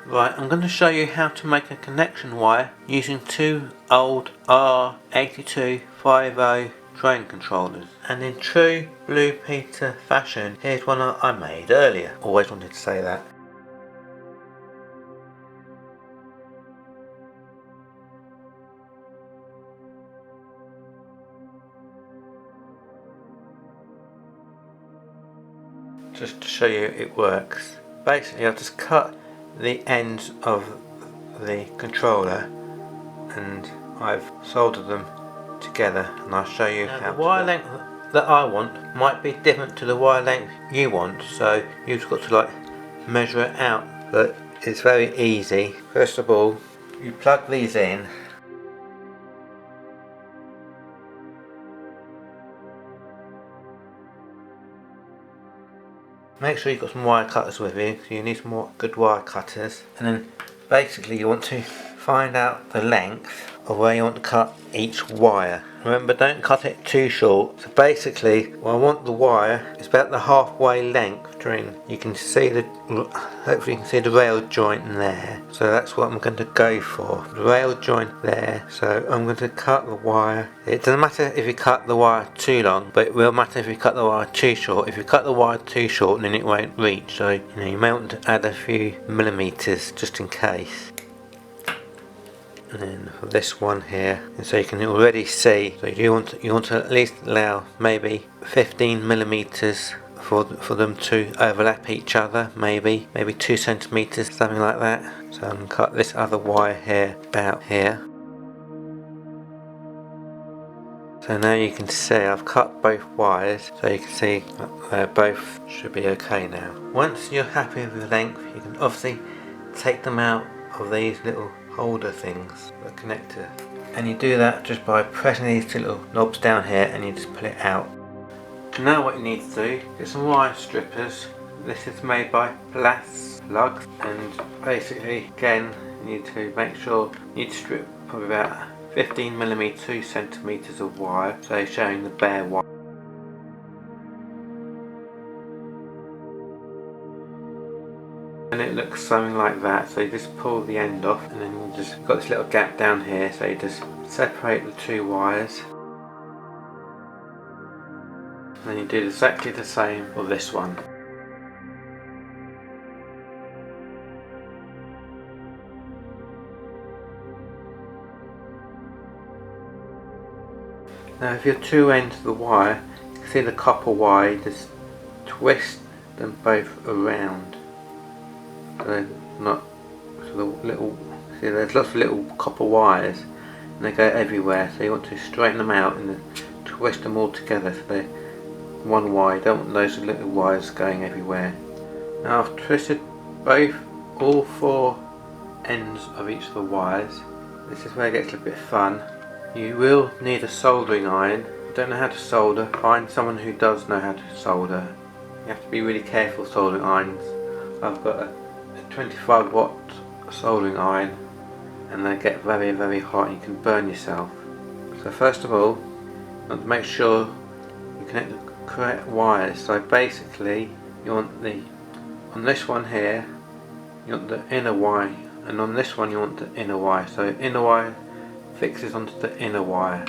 Right, I'm going to show you how to make a connection wire using two old R8250 train controllers. And in true Blue Peter fashion, here's one I made earlier. Always wanted to say that. Just to show you it works. Basically I've just cut the ends of the controller and I've soldered them together, and I'll show you how. The wire length that I want might be different to the wire length you want, so you've got to measure it out, but it's very easy. First of all, you plug these in. Make sure you've got some wire cutters with you, so you need some more good wire cutters. And then basically you want to find out the length of where you want to cut each wire. Remember, don't cut it too short. So basically, I want the wire, it's about the halfway length between, you can see the, hopefully you can see the rail joint in there. So that's what I'm going to go for, the rail joint there. So I'm going to cut the wire. It doesn't matter if you cut the wire too long, but it will matter if you cut the wire too short. If you cut the wire too short, then it won't reach. So you may want to add a few millimeters just in case. And then for this one here, and so you can already see, so you want to at least allow maybe 15 millimeters for them to overlap each other, maybe 2 centimeters, something like that. So I'm going to cut this other wire here about here. So now you can see I've cut both wires, so you can see they both should be okay now. Once you're happy with the length, you can obviously take them out of these little holder things, the connector, and you do that just by pressing these two little knobs down here, and you just pull it out. Now what you need to do, get some wire strippers. This is made by Plugs, and basically again you need to make sure you need to strip probably about 15mm 2 centimeters of wire, so showing the bare wire. And it looks something like that, so you just pull the end off, and then you just got this little gap down here, so you just separate the two wires, and then you do exactly the same for this one. Now if your two ends of the wire, you can see the copper wire, just twist them both around. So they're not, so the little, see there's lots of little copper wires and they go everywhere, so you want to straighten them out and then twist them all together so they're one wire. You don't want those little wires going everywhere. Now I've twisted all 4 ends of each of the wires. This is where it gets a little bit fun. You will need a soldering iron. If you don't know how to solder, find someone who does know how to solder. You have to be really careful soldering irons. I've got a 25-watt soldering iron, and they get very, very hot and you can burn yourself. So first of all, you want to make sure you connect the correct wires. So basically you want on this one here you want the inner wire, and on this one you want the inner wire. So inner wire fixes onto the inner wire.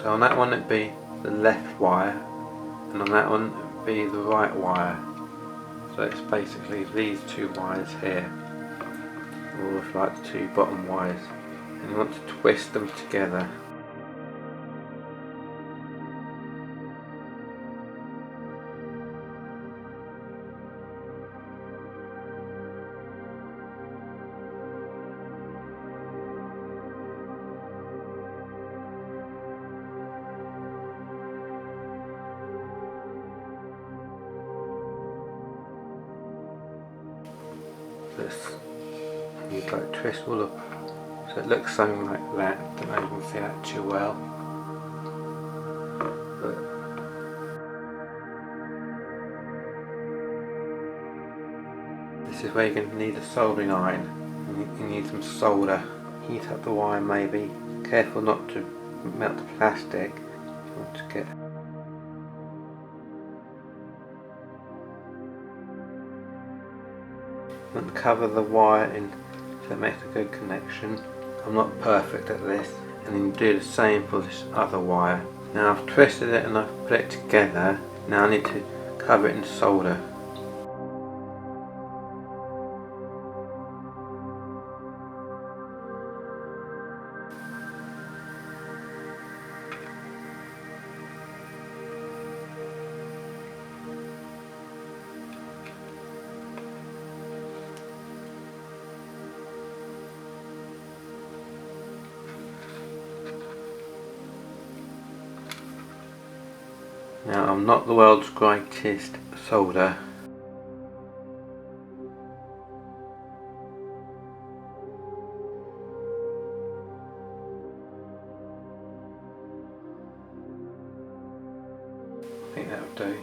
So on that one it'd be the left wire, and on that one it'd be the right wire. So it's basically these 2 wires here, or if like the 2 bottom wires, and you want to twist them together. You twist all up so it looks something like that. I don't know if you can see that too well, but this is where you're going to need a soldering iron. You need some solder. Heat up the wire maybe. Careful not to melt the plastic. You want to get and cover the wire in so it makes a good connection. I'm not perfect at this. And then you do the same for this other wire. Now I've twisted it and I've put it together. Now I need to cover it in solder. Now I'm not the world's greatest solder. I think that'll do.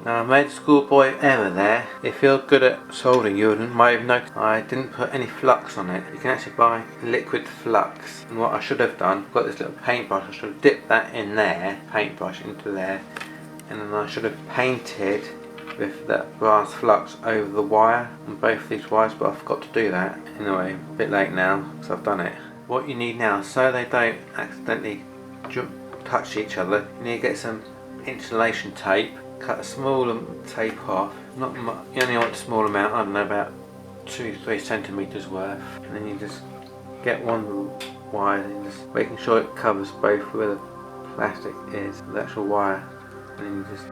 Now I made a schoolboy error there. If you're good at soldering, you might have noticed I didn't put any flux on it. You can actually buy liquid flux. And what I should have done, I've got this little paintbrush, I should have dipped that in there, paintbrush into there. And then I should have painted with that brass flux over the wire on both these wires, but I forgot to do that. Anyway, a bit late now because I've done it. What you need now, so they don't accidentally touch each other, you need to get some insulation tape, cut a small tape off. Not much, you only want a small amount, I don't know, about 2-3 centimeters worth. And then you just get one wire and just making sure it covers both where the plastic is, the actual wire. And then you just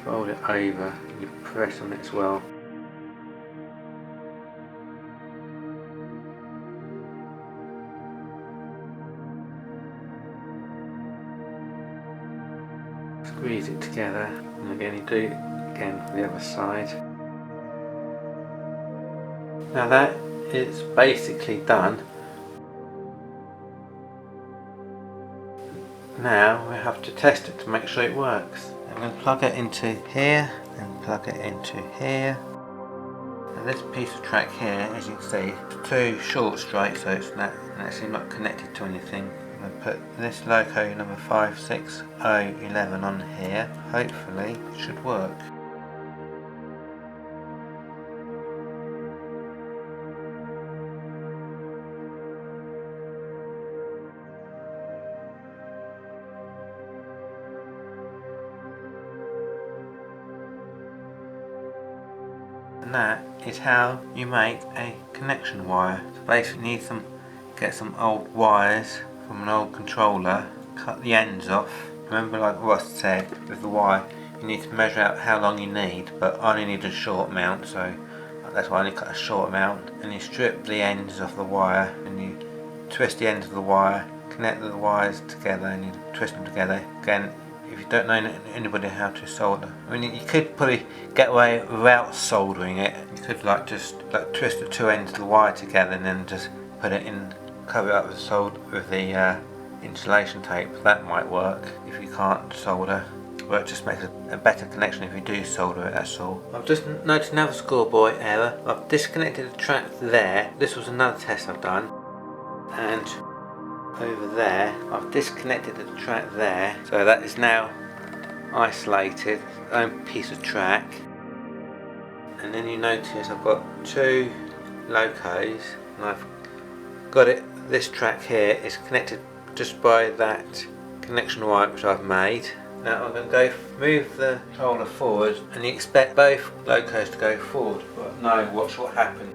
fold it over and you press on it as well. Squeeze it together, and again you do it again for the other side. Now that is basically done. Now we have to test it to make sure it works. I'm going to plug it into here and plug it into here. Now this piece of track here, as you can see, is too short straight, so it's actually not connected to anything. I'm going to put this logo number 56011 on here. Hopefully it should work. And that is how you make a connection wire. So basically you need get some old wires from an old controller, cut the ends off. Remember, like Ross said, with the wire you need to measure out how long you need, but I only need a short amount, so that's why I only cut a short amount. And you strip the ends of the wire and you twist the ends of the wire, connect the wires together and you twist them together. Again, if you don't know anybody how to solder, I mean, you could probably get away without soldering it. You could just twist the two ends of the wire together and then just put it in, cover it up with the insulation tape. That might work if you can't solder, but it just makes a better connection if you do solder it, that's all. I've just noticed another schoolboy error. I've disconnected the track there. This was another test I've done, and over there I've disconnected the track there, so that is now isolated, its own piece of track. And then you notice I've got two locos, and I've got this track here is connected just by that connection wire which I've made. Now I'm going to move the controller forward, and you expect both locos to go forward, but no, watch what happened.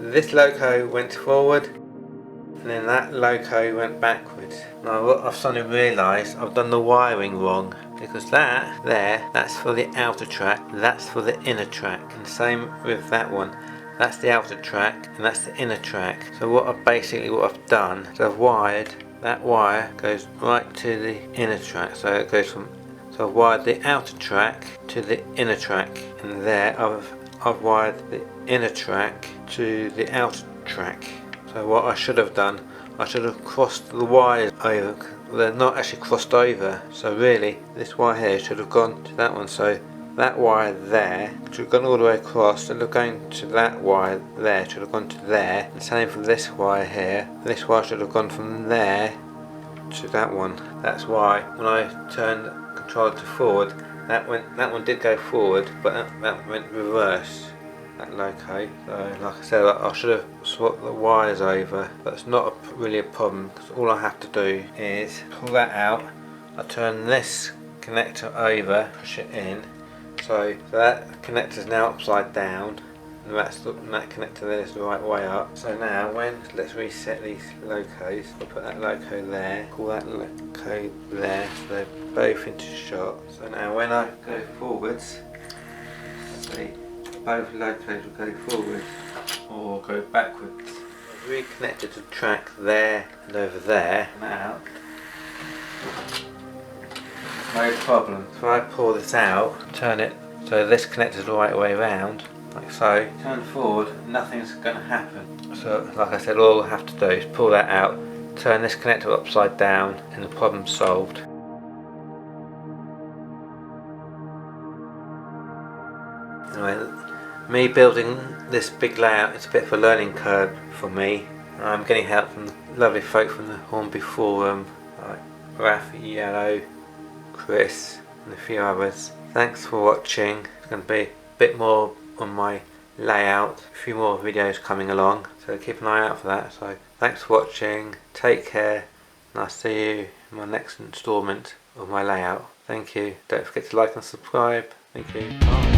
This loco went forward and then that loco went backwards. Now what I've suddenly realised, I've done the wiring wrong, because that's for the outer track, that's for the inner track, and the same with that one. That's the outer track and that's the inner track. So what I've done is I've wired, that wire goes right to the inner track, so it goes from, so I've wired the outer track to the inner track, and there I've wired the inner track to the outer track. So what I should have done, I should have crossed the wires over. They're not actually crossed over, so really this wire here should have gone to that one. So that wire there should have gone all the way across, instead of going to that wire there, should have gone to there. And same for this wire here, this wire should have gone from there to that one. That's why when I turned the controller to forward, that one did go forward, but that went reverse. That loco. So like I said, I should have swapped the wires over, but it's not really a problem because all I have to do is pull that out. I turn this connector over, push it in. So that connector is now upside down. And that connector there is the right way up. So now let's reset these locos. I'll put that loco there, pull that loco there, so they're both into shot. So now when I go forwards, see, both locos will go forwards or go backwards. I've reconnected the track there and over there. Now, no problem. So I pull this out, turn it so this connector is the right way around. Like so, turn forward, nothing's going to happen. So like I said, all I have to do is pull that out, turn this connector upside down, and the problem's solved. Anyway, me building this big layout is a bit of a learning curve for me. I'm getting help from the lovely folk from the Hornby Forum, like Rafi, Yellow, Chris, and a few others. Thanks for watching. It's going to be a bit more on my layout, a few more videos coming along, so keep an eye out for that. So thanks for watching, take care, and I'll see you in my next instalment of my layout. Thank you. Don't forget to like and subscribe. Thank you. Bye.